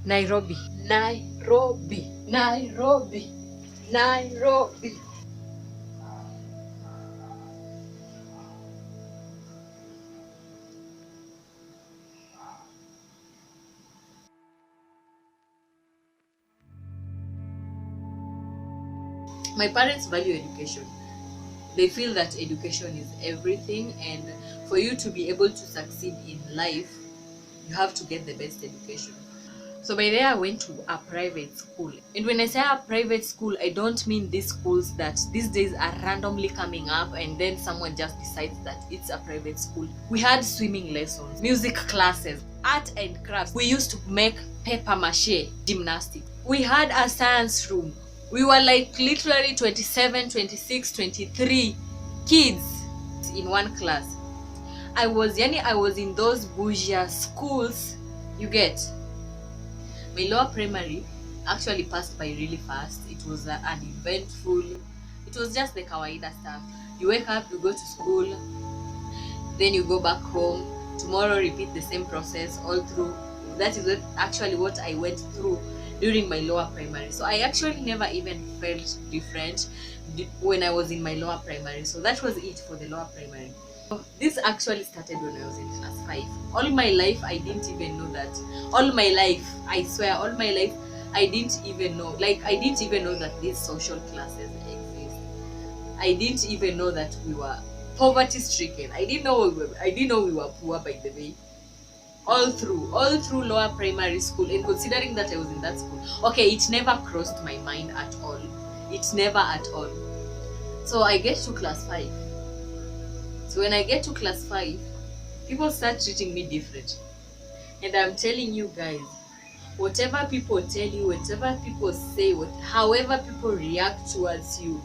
Nairobi. Nairobi. Nairobi. Nairobi. My parents value education. They feel that education is everything, and for you to be able to succeed in life, you have to get the best education. So by there I went to a private school. And when I say a private school, I don't mean these schools that these days are randomly coming up and then someone just decides that it's a private school. We had swimming lessons, music classes, art and crafts. We used to make paper mache gymnastics. We had a science room. We were like literally 27, 26, 23 kids in one class. I was in those bourgeois schools, you get. My lower primary actually passed by really fast. It was uneventful. It was just the kawaida stuff. You wake up, you go to school, then you go back home. Tomorrow repeat the same process all through. That is what I went through during my lower primary. So I actually never even felt different when I was in my lower primary. So that was it for the lower primary. This actually started when I was in class 5. All my life I didn't even know that. All my life, I swear, all my life I didn't even know. Like, I didn't even know that these social classes exist. I didn't even know that we were poverty stricken. I didn't know we were poor, by the way. All through lower primary school, and considering that I was in that school, okay, it never crossed my mind at all. It never at all. So I get to class 5. So when I get to class 5, people start treating me different. And I'm telling you guys, whatever people tell you, whatever people say, however people react towards you,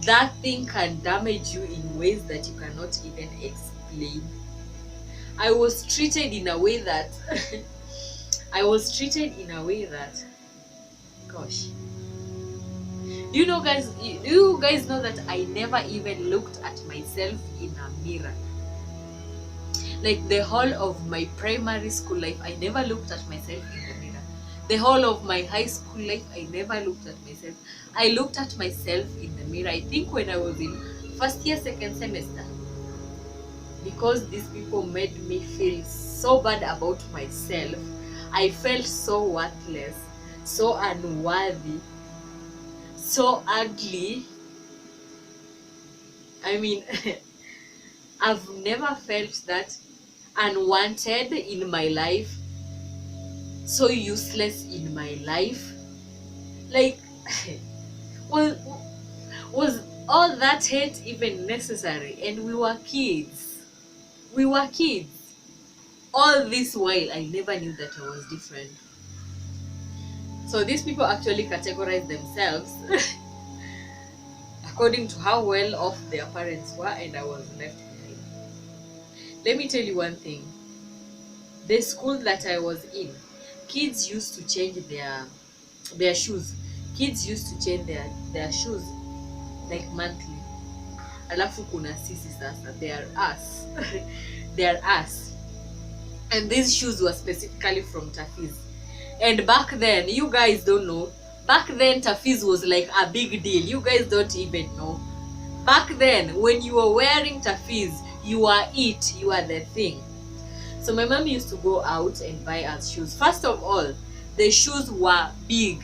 that thing can damage you in ways that you cannot even explain. I was treated in a way that gosh. Do you guys know that I never even looked at myself in a mirror? Like, the whole of my primary school life, I never looked at myself in the mirror. The whole of my high school life, I never looked at myself. I looked at myself in the mirror, I think, when I was in first year, second semester. Because these people made me feel so bad about myself. I felt so worthless, so unworthy, so ugly. I mean, I've never felt that unwanted in my life, so useless in my life. Like, was all that hate even necessary? And we were kids. All this while, I never knew that I was different. So these people actually categorize themselves according to how well off their parents were, and I was left behind. Let me tell you one thing. The school that I was in, kids used to change their shoes. Kids used to change their shoes like monthly. Alafu kuna sisi sasa, they are us. They are us. And these shoes were specifically from Tafiz. And back then, you guys don't know, back then Tafiz was like a big deal. You guys don't even know. Back then, when you were wearing Tafiz, you are it, you are the thing. So my mom used to go out and buy us shoes. First of all, the shoes were big.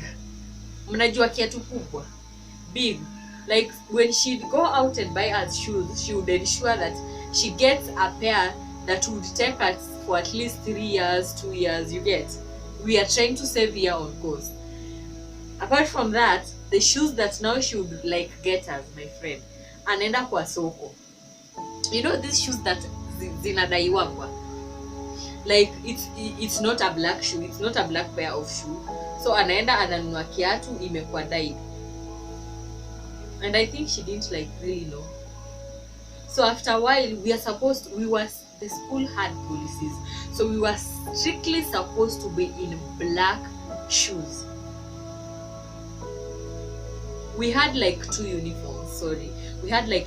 Mnajua kiatu kubwa? Big. Like, when she'd go out and buy us shoes, she would ensure that she gets a pair that would take us for at least 3 years, 2 years, you get. We are trying to save here on course. Apart from that, the shoes that now she would like get us, my friend, anaenda kwa soko. You know these shoes that zinadaiwa kwa? Like, it's not a black shoe, it's not a black pair of shoe. So anaenda ananunua kiatu imekuwa dyed. And I think she didn't like really know. So after a while, the school had policies. So we were strictly supposed to be in black shoes. We had like 2 uniforms, We had a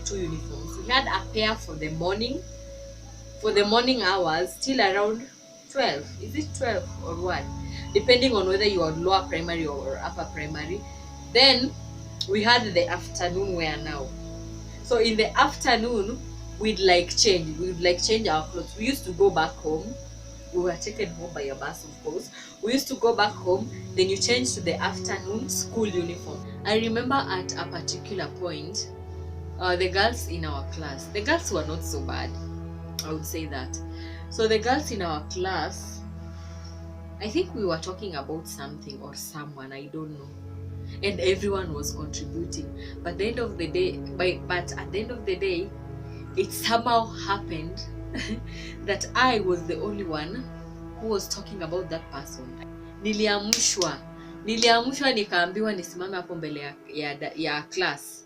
pair for the morning hours till around 12. Is it 12 or what? depending on whether you are lower primary or upper primary. Then we had the afternoon wear now. So in the afternoon, we'd change our clothes. We used to go back home. We were taken home by a bus, of course. We used to go back home, then you change to the afternoon school uniform. I remember at a particular point, the girls in our class, the girls were not so bad, I would say that. So the girls in our class, I think we were talking about something or someone, I don't know. And everyone was contributing. But at the end of the day, it somehow happened that I was the only one who was talking about that person. Niliamshwa nikaambiwa nisimame hapo mbele ya class.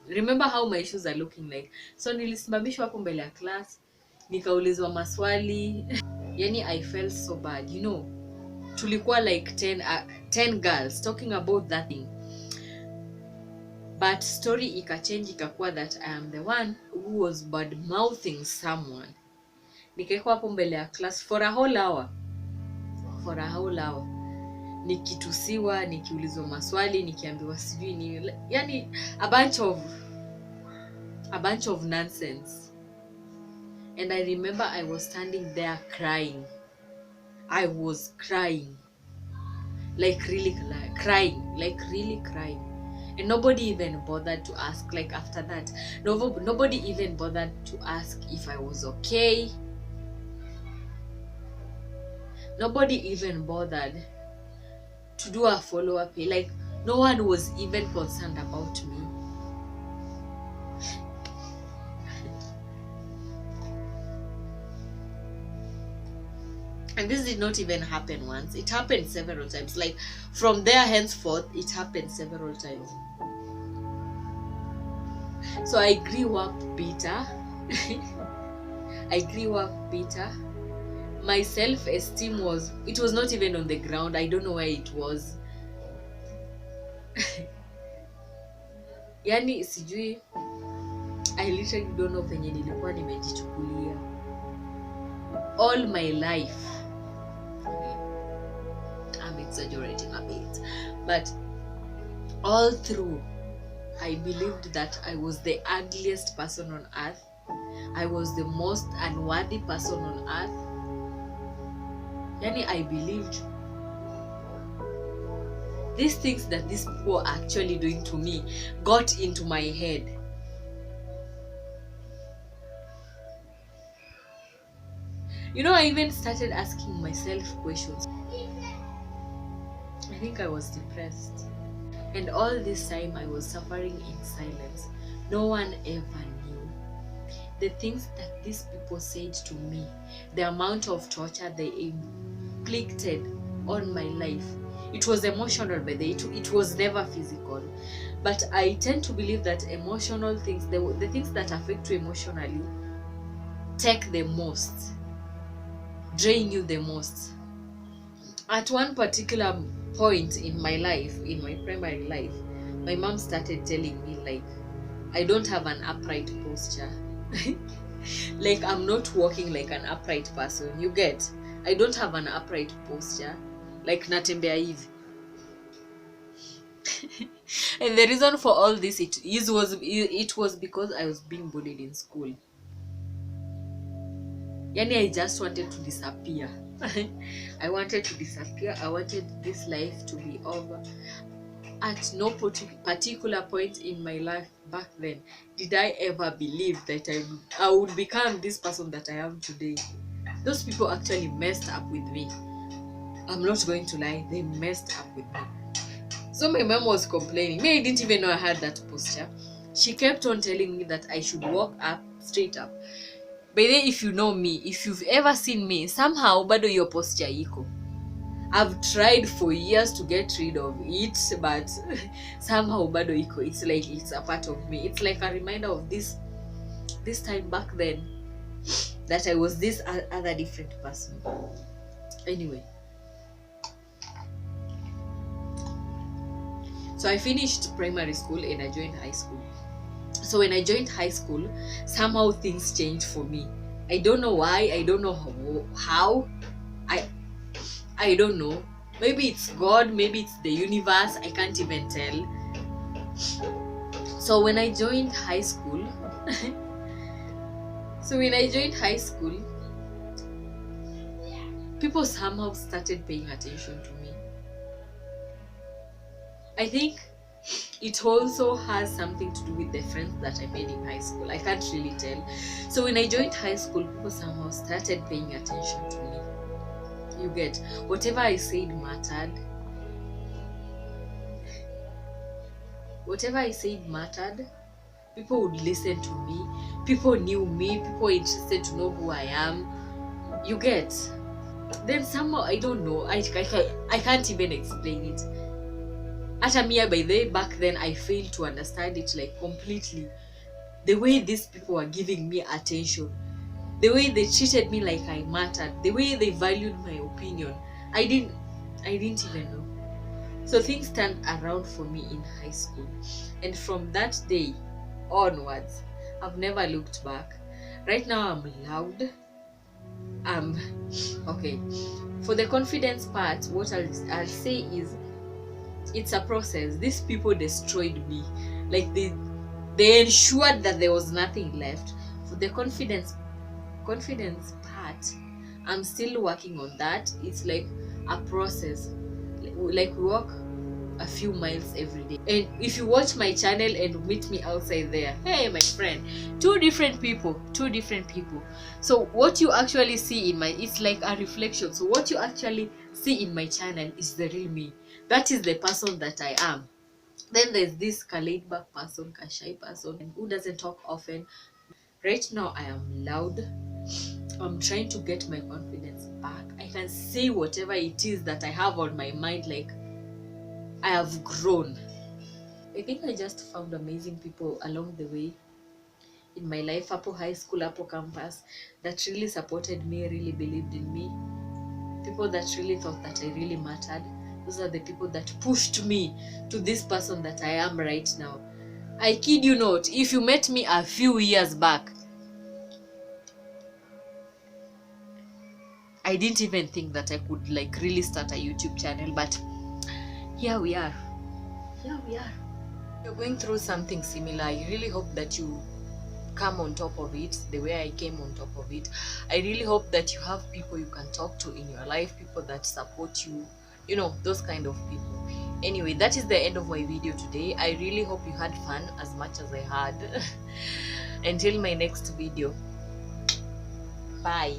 Remember how my shoes are looking like. So nilisimamishwa hapo mbele ya class, nikaulizwa maswali. Yani I felt so bad, you know. Tulikuwa like 10 girls talking about that thing. But story ikachange ikakuwa that I am the one who was bad mouthing someone. Nikaekwa hapo mbele ya class for a whole hour. Nikitusiwa, nikiulizwa maswali, nikiambiwa sijui ni, yani a bunch of nonsense. And I remember I was standing there crying. I was crying. Like really crying. And nobody even bothered to ask, like after that, nobody even bothered to ask if I was okay. Nobody even bothered to do a follow-up. Like, no one was even concerned about me. And this did not even happen once. It happened several times. Like, from there henceforth, it happened several times. So I grew up bitter. My self-esteem was not even on the ground. I don't know where it was. Yani sijui, I literally don't know venye nilikuwa nimejichukulia all my life. I'm exaggerating a bit, but all through I believed that I was the ugliest person on earth. I was the most unworthy person on earth. Yani I believed these things that these people were actually doing to me got into my head. You know, I even started asking myself questions. I think I was depressed. And all this time I was suffering in silence. No one ever knew. The things that these people said to me, the amount of torture they inflicted on my life. It was emotional, but it was never physical. But I tend to believe that emotional things, the things that affect you emotionally, take the most, drain you the most. At one particular point in my life, in my primary life, my mom started telling me, like, I don't have an upright posture. Like, I'm not walking like an upright person. You get? I don't have an upright posture. Like natembea hivi. And the reason for all this it was because I was being bullied in school. Yani I just wanted to disappear. I wanted to disappear. I wanted this life to be over. At no particular point in my life back then did I ever believe that I would become this person that I am today. Those people actually messed up with me. I'm not going to lie, they messed up with me. So my mom was complaining. Me, I didn't even know I had that posture. She kept on telling me that I should walk up, straight up. By the way, if you know me, if you've ever seen me, somehow bado your posture iko. I've tried for years to get rid of it, but somehow bado iko. It's like it's a part of me. It's like a reminder of this time back then that I was this other different person. Anyway. So I finished primary school and I joined high school. So when I joined high school, somehow things changed for me. I don't know why. I don't know how. I don't know. Maybe it's God, maybe it's the universe, I can't even tell. So when I joined high school, people somehow started paying attention to me. I think it also has something to do with the friends that I made in high school. I can't really tell. So when I joined high school, people somehow started paying attention to me. You get, whatever I said mattered. Whatever I said mattered. People would listen to me. People knew me. People were interested to know who I am. You get. Then somehow, I don't know. I can't even explain it. At Mia, by the way, back then, I failed to understand it like completely. The way these people were giving me attention, the way they treated me like I mattered, the way they valued my opinion, I didn't even know. So things turned around for me in high school, and from that day onwards, I've never looked back. Right now, I'm loud. Okay. For the confidence part, what I'll say is, it's a process. These people destroyed me. Like they ensured that there was nothing left. For the confidence part, I'm still working on that. It's like a process. Like we walk a few miles every day. And if you watch my channel and meet me outside there, hey my friend, two different people. So what you actually see in it's like a reflection. So what you actually see in my channel is the real me. That is the person that I am. Then there's this laid back person, a shy person who doesn't talk often. Right now I am loud. I'm trying to get my confidence back. I can say whatever it is that I have on my mind. Like, I have grown. I think I just found amazing people along the way in my life, Apple High School, Apple campus, that really supported me, really believed in me. People that really thought that I really mattered. Those are the people that pushed me to this person that I am right now. I kid you not, if you met me a few years back, I didn't even think that I could like really start a YouTube channel, but here we are. You're going through something similar. I really hope that you come on top of it the way I came on top of it. I really hope that you have people you can talk to in your life, people that support you, you know, those kind of people. Anyway, that is the end of my video today. I really hope you had fun as much as I had. Until my next video, bye.